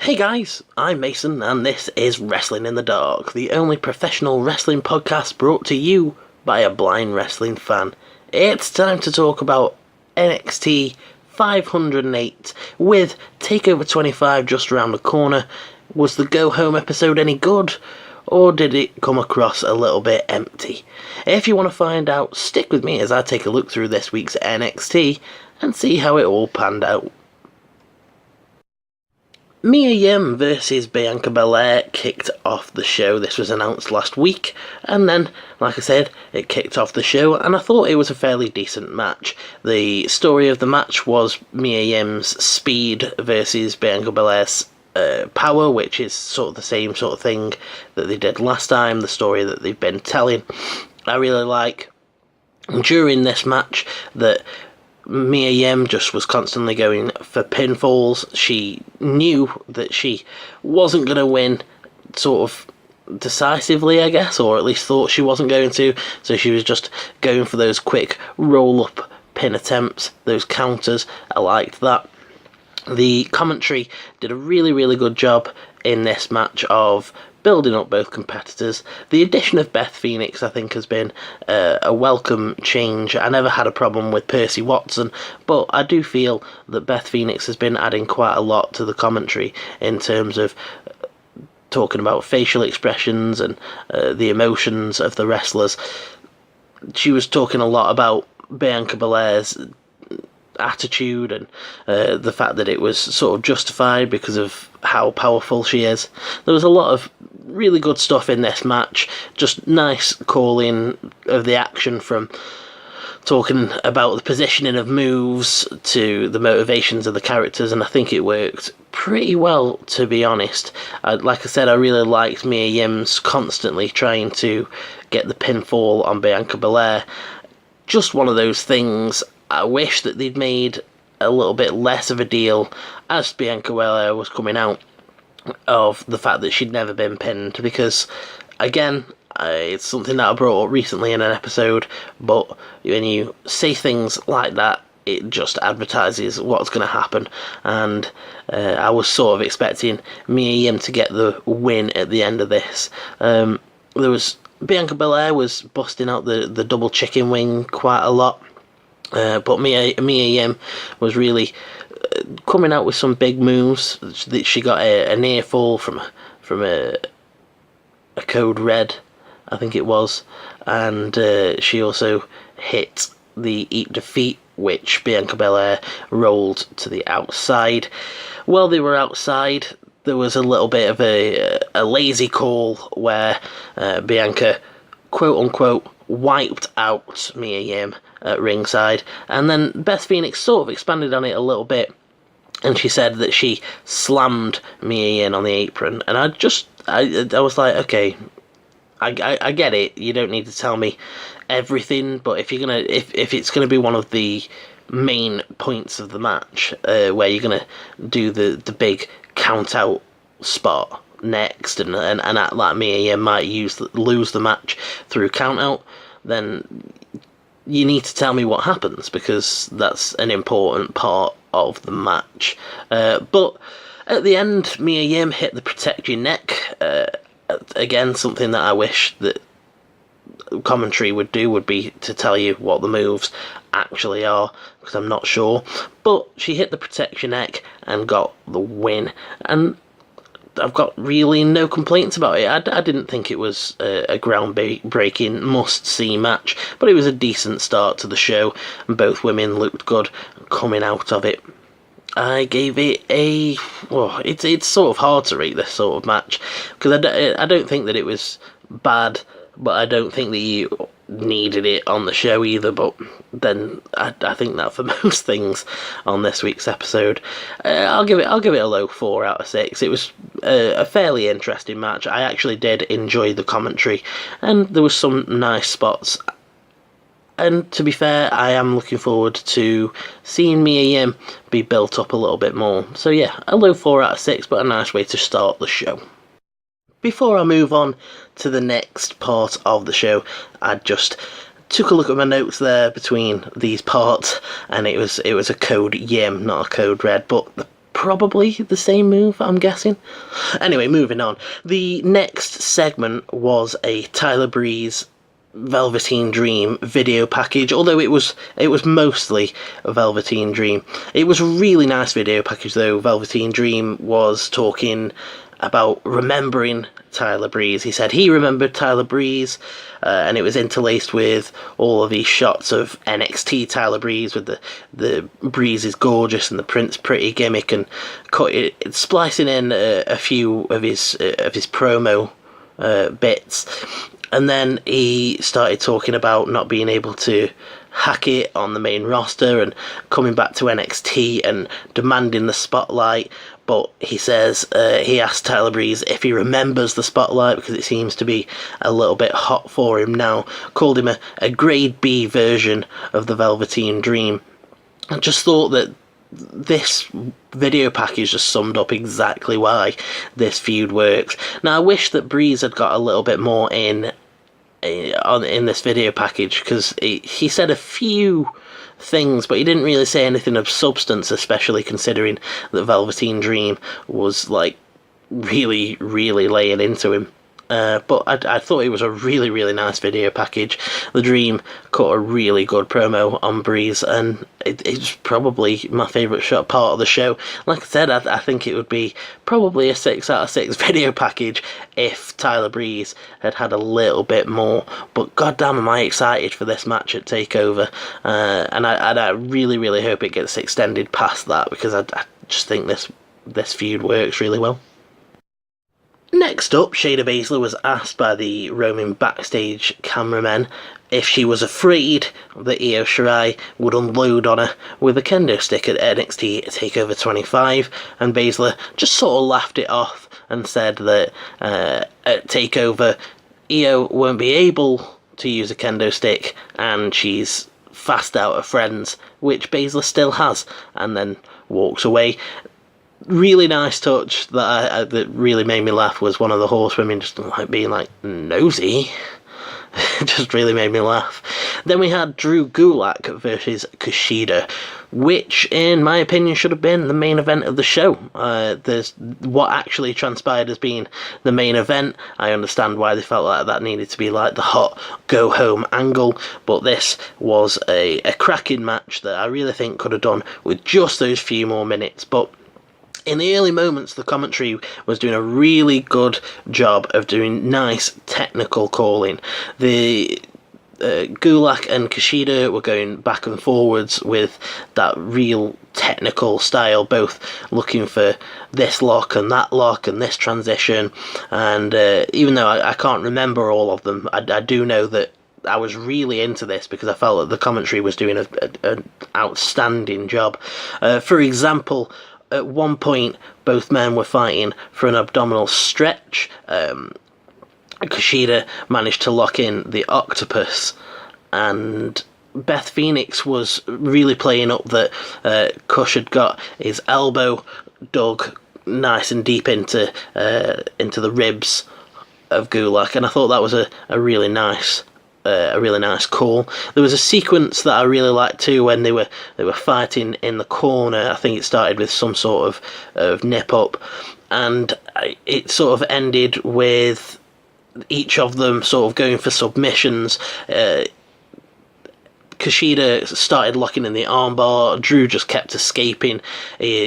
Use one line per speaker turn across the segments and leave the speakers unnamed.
Hey guys, I'm Mason and this is Wrestling in the Dark, the only professional wrestling podcast brought to you by a blind wrestling fan. It's time to talk about NXT 508 with Takeover 25 just around the corner. Was the go home episode any good? Or did it come across a little bit empty? If you want to find out, stick with me as I take a look through this week's NXT and see how it all panned out. Mia Yim versus Bianca Belaire kicked off the show. This was announced last week, and then, like I said, it kicked off the show, and I thought it was a fairly decent match. The story of the match was Mia Yim's speed versus Bianca Belaire's power, which is sort of the same sort of thing that they did last time, the story that they've been telling. I really like, during this match, that Mia Yim just was constantly going for pinfalls. She knew that she wasn't going to win sort of decisively, I guess, or at least thought she wasn't going to, so she was just going for those quick roll-up pin attempts, those counters. I liked that. The commentary did a really good job in this match of building up both competitors. The addition of Beth Phoenix, I think, has been a welcome change. I never had a problem with Percy Watson, but I do feel that Beth Phoenix has been adding quite a lot to the commentary in terms of talking about facial expressions and the emotions of the wrestlers. She was talking a lot about Bianca Belaire's attitude and the fact that it was sort of justified because of how powerful she is. There was a lot of really good stuff in this match, just nice calling of the action, from talking about the positioning of moves to the motivations of the characters, and I think it worked pretty well, to be honest. Like I said, I really liked Mia Yim's constantly trying to get the pinfall on Bianca Belaire. Just one of those things I wish that they'd made a little bit less of a deal as Bianca Belaire was coming out of the fact that she'd never been pinned, because again, it's something that I brought up recently in an episode, but when you say things like that, it just advertises what's going to happen, and I was sort of expecting Mia Yim to get the win at the end of this. Bianca Belaire was busting out the double chicken wing quite a lot. But Mia Yim was really coming out with some big moves. She got a near fall from a code red, I think it was, and she also hit the Eat Defeat, which Bianca Belaire rolled to the outside. While they were outside, there was a little bit of a lazy call where Bianca, quote unquote, wiped out Mia Yim at ringside, and then Beth Phoenix sort of expanded on it a little bit, and she said that she slammed Mia Yim on the apron, and I was like, okay, I get it, you don't need to tell me everything, but if it's gonna be one of the main points of the match, where you're gonna do the big count out spot next, and act like Mia Yim might lose the match through count out, then you need to tell me what happens, because that's an important part of the match. But at the end, Mia Yim hit the protect your neck. Again, something that I wish that commentary would do would be to tell you what the moves actually are, because I'm not sure. But she hit the protect your neck and got the win, and I've got really no complaints about it. I didn't think it was a groundbreaking must-see match, but it was a decent start to the show, and both women looked good coming out of it. I gave it it's sort of hard to rate this sort of match, because I don't think that it was bad, but I don't think that you needed it on the show either. But then I think that for most things on this week's episode, I'll give it a low 4 out of 6. It was a fairly interesting match. I actually did enjoy the commentary, and there was some nice spots. And to be fair, I am looking forward to seeing Mia Yim be built up a little bit more. So yeah, a low 4 out of 6, but a nice way to start the show. Before I move on to the next part of the show, I just took a look at my notes there between these parts, and it was a code Yim, not a code red, but the probably the same move, I'm guessing. Anyway, moving on. The next segment was a Tyler Breeze Velveteen Dream video package, although it was mostly a Velveteen Dream. It was a really nice video package though. Velveteen Dream was talking about remembering Tyler Breeze. He said he remembered Tyler Breeze, and it was interlaced with all of these shots of NXT Tyler Breeze with the Breeze is gorgeous and the Prince pretty gimmick, and splicing in a few of his promo bits. And then he started talking about not being able to hack it on the main roster and coming back to NXT and demanding the spotlight. But he says he asked Tyler Breeze if he remembers the spotlight because it seems to be a little bit hot for him now. Called him a grade B version of the Velveteen Dream. I just thought that this video package just summed up exactly why this feud works. Now, I wish that Breeze had got a little bit more in this video package, because he said a few things, but he didn't really say anything of substance, especially considering that Velveteen Dream was like really laying into him. But I thought it was a really nice video package. The Dream cut a really good promo on Breeze, and it's probably my favourite part of the show. Like I said, I think it would be probably a 6 out of 6 video package if Tyler Breeze had a little bit more. But goddamn, am I excited for this match at Takeover, and I really hope it gets extended past that, because I just think this feud works really well. Next up, Shayna Baszler was asked by the roaming backstage cameramen if she was afraid that Io Shirai would unload on her with a kendo stick at NXT TakeOver 25, and Baszler just sort of laughed it off and said that at TakeOver, Io won't be able to use a kendo stick and she's fast out of friends, which Baszler still has, and then walks away. Really nice touch that really made me laugh was one of the horsewomen just like being like nosy. It just really made me laugh. Then we had Drew Gulak versus Kushida, which in my opinion should have been the main event of the show. There's what actually transpired as being the main event. I understand why they felt like that needed to be like the hot go home angle, but this was a cracking match that I really think could have done with just those few more minutes. But in the early moments, the commentary was doing a really good job of doing nice technical calling. The Gulak and Kushida were going back and forwards with that real technical style, both looking for this lock and this transition. And even though I can't remember all of them, I do know that I was really into this because I felt that the commentary was doing an outstanding job. For example, at one point, both men were fighting for an abdominal stretch. Kushida managed to lock in the octopus, and Beth Phoenix was really playing up that Kush had got his elbow dug nice and deep into the ribs of Gulak, and I thought that was a really nice call. There was a sequence that I really liked too when they were fighting in the corner. I think it started with some sort of nip up, and it sort of ended with each of them sort of going for submissions. Kushida started locking in the armbar. Drew just kept escaping.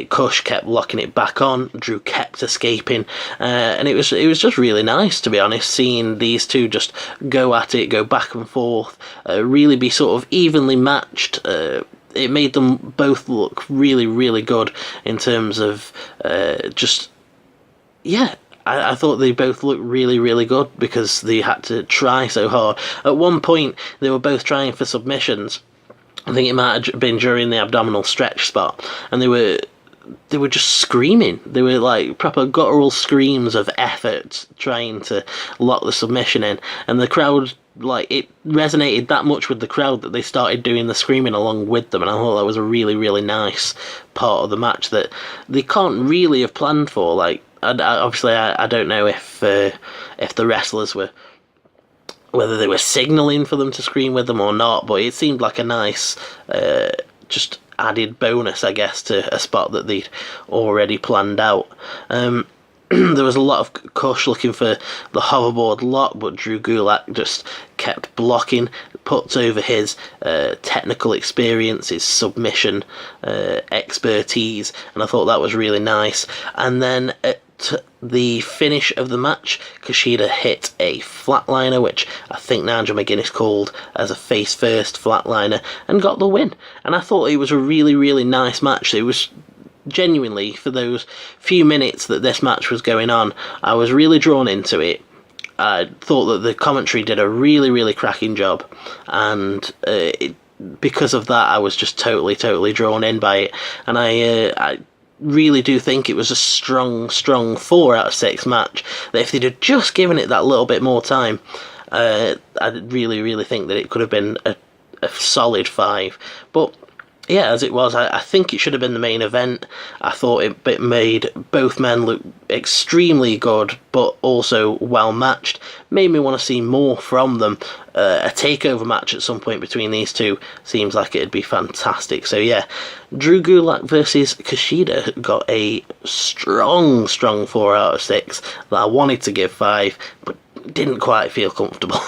Kush kept locking it back on. Drew kept escaping, and it was just really nice, to be honest, seeing these two just go at it, go back and forth, really be sort of evenly matched. It made them both look really good in terms of I thought they both looked really good because they had to try so hard. At one point, they were both trying for submissions. I think it might have been during the abdominal stretch spot, and they were just screaming. They were like proper guttural screams of effort trying to lock the submission in, and the crowd, like, it resonated that much with the crowd that they started doing the screaming along with them, and I thought that was a really nice part of the match that they can't really have planned for. Like, obviously, I don't know if the wrestlers were, whether they were signalling for them to scream with them or not, but it seemed like a nice, just added bonus, I guess, to a spot that they'd already planned out. There was a lot of Kush looking for the hoverboard lock, but Drew Gulak just kept blocking, puts over his technical experience, his submission expertise, and I thought that was really nice. And then at the finish of the match, Kushida hit a flatliner, which I think Nigel McGuinness called as a face-first flatliner, and got the win. And I thought it was a really, really nice match. It was genuinely, for those few minutes that this match was going on, I was really drawn into it. I thought that the commentary did a really, really cracking job, and because of that, I was just totally drawn in by it. And I really do think it was a strong 4 out of 6 match. That if they'd have just given it that little bit more time, I really think that it could have been a solid 5. But yeah, as it was, I think it should have been the main event. I thought it made both men look extremely good, but also well matched. Made me want to see more from them. A takeover match at some point between these two seems like it'd be fantastic. So yeah, Drew Gulak versus Kushida got a strong 4 out of 6 that I wanted to give 5, but didn't quite feel comfortable.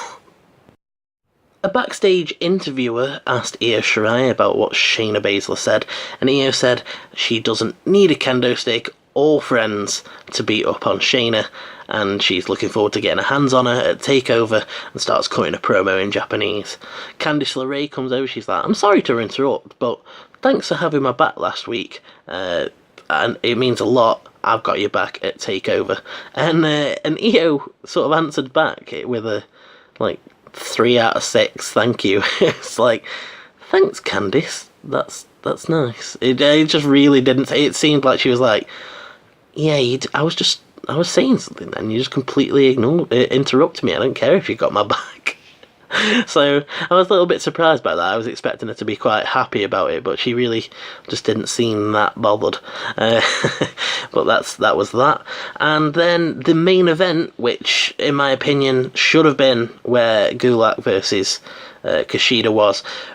A backstage interviewer asked Io Shirai about what Shayna Baszler said, and Io said she doesn't need a kendo stick or friends to beat up on Shayna, and she's looking forward to getting her hands on her at Takeover, and starts cutting a promo in Japanese. Candice LeRae comes over, she's like, "I'm sorry to interrupt, but thanks for having my back last week, and it means a lot. I've got your back at Takeover." And Io sort of answered back with a, 3 out of 6, thank you. It's like, thanks Candice, that's nice. It just really didn't. It seemed like she was like, yeah, I was saying something then, you just completely interrupted me. I don't care if you got my back. So I was a little bit surprised by that. I was expecting her to be quite happy about it, but she really just didn't seem that bothered. But that was that. And then the main event, which in my opinion should have been where Gulak versus Kushida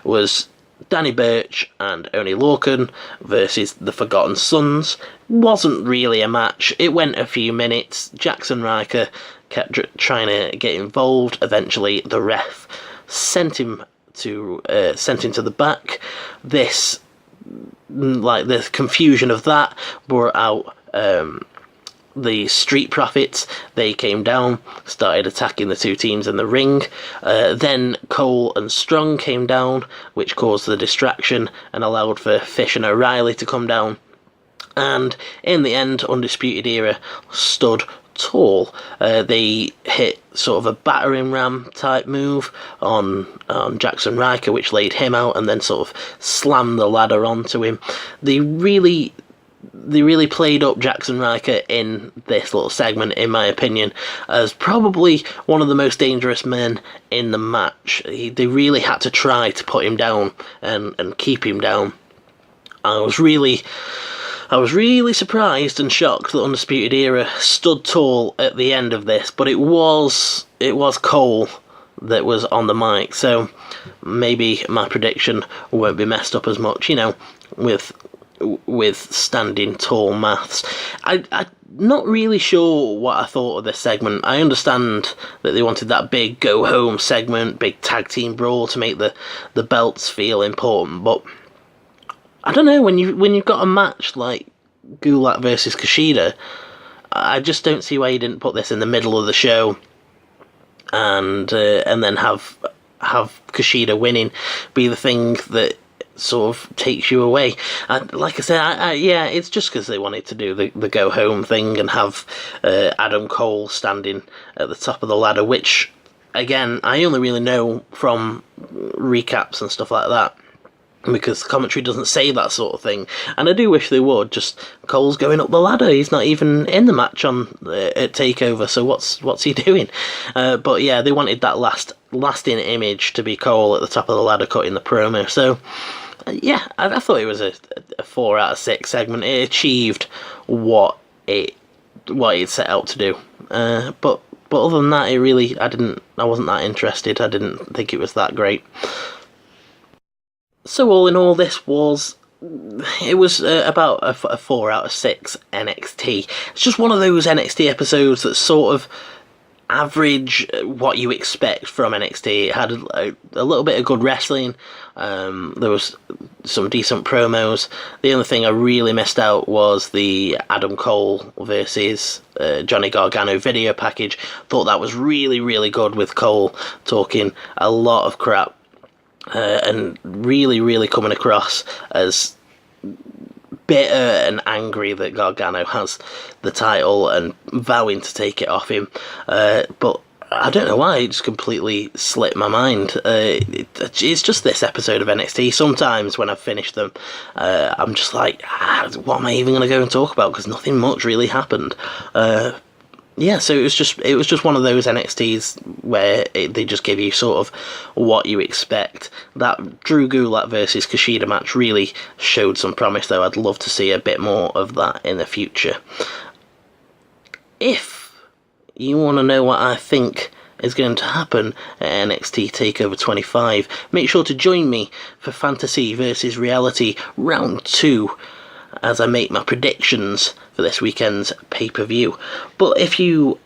was Danny Burch and Oney Lorcan versus the Forgotten Sons. Wasn't really a match. It went a few minutes. Jackson Riker kept trying to get involved. Eventually, the ref sent him to the back. The confusion of that brought out the Street Profits. They came down, started attacking the two teams in the ring. Then Cole and Strong came down, which caused the distraction and allowed for Fish and O'Reilly to come down. And in the end, Undisputed Era stood tall. They hit sort of a battering ram type move on Jackson Riker, which laid him out, and then sort of slammed the ladder onto him. They really played up Jackson Riker in this little segment, in my opinion, as probably one of the most dangerous men in the match. They really had to try to put him down and keep him down. I was really surprised and shocked that Undisputed Era stood tall at the end of this, but it was Cole that was on the mic, so maybe my prediction won't be messed up as much, with standing tall maths. I'm not really sure what I thought of this segment. I understand that they wanted that big go home segment, big tag team brawl to make the belts feel important, but I don't know, when you've got a match like Gulak versus Kushida, I just don't see why you didn't put this in the middle of the show and then have Kushida winning be the thing that sort of takes you away. Like I said, yeah, it's just because they wanted to do the go home thing and have Adam Cole standing at the top of the ladder, which again I only really know from recaps and stuff like that, because commentary doesn't say that sort of thing, and I do wish they would. Just Cole's going up the ladder, he's not even in the match at Takeover, so what's he doing? But yeah, they wanted that lasting image to be Cole at the top of the ladder cutting the promo. So yeah, I thought it was a 4 out of 6 segment. It achieved what it set out to do. But other than that, I wasn't that interested. I didn't think it was that great. So all in all, this was it was about a 4 out of 6 NXT. It's just one of those NXT episodes that sort of average what you expect from NXT. It had a little bit of good wrestling. There was some decent promos. The only thing I really missed out was the Adam Cole versus Johnny Gargano video package. Thought that was really, really good, with Cole talking a lot of crap and really, really coming across as bitter and angry that Gargano has the title and vowing to take it off him. But I don't know why, it just completely slipped my mind. It's just this episode of NXT. Sometimes when I've finished them, I'm just like, what am I even going to go and talk about? Because nothing much really happened. Yeah, so it was just one of those NXTs where they just give you sort of what you expect. That Drew Gulak versus Kushida match really showed some promise, though. I'd love to see a bit more of that in the future. If you want to know what I think is going to happen at NXT TakeOver 25, make sure to join me for Fantasy versus Reality Round 2 as I make my predictions for this weekend's pay-per-view. But if you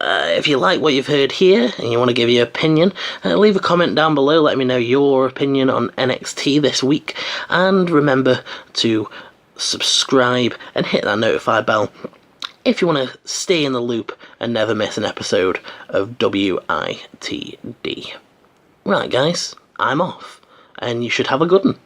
like what you've heard here and you want to give your opinion, leave a comment down below. Let me know your opinion on NXT this week, and remember to subscribe and hit that notify bell if you want to stay in the loop and never miss an episode of WITD. Right, guys, I'm off, and you should have a good one.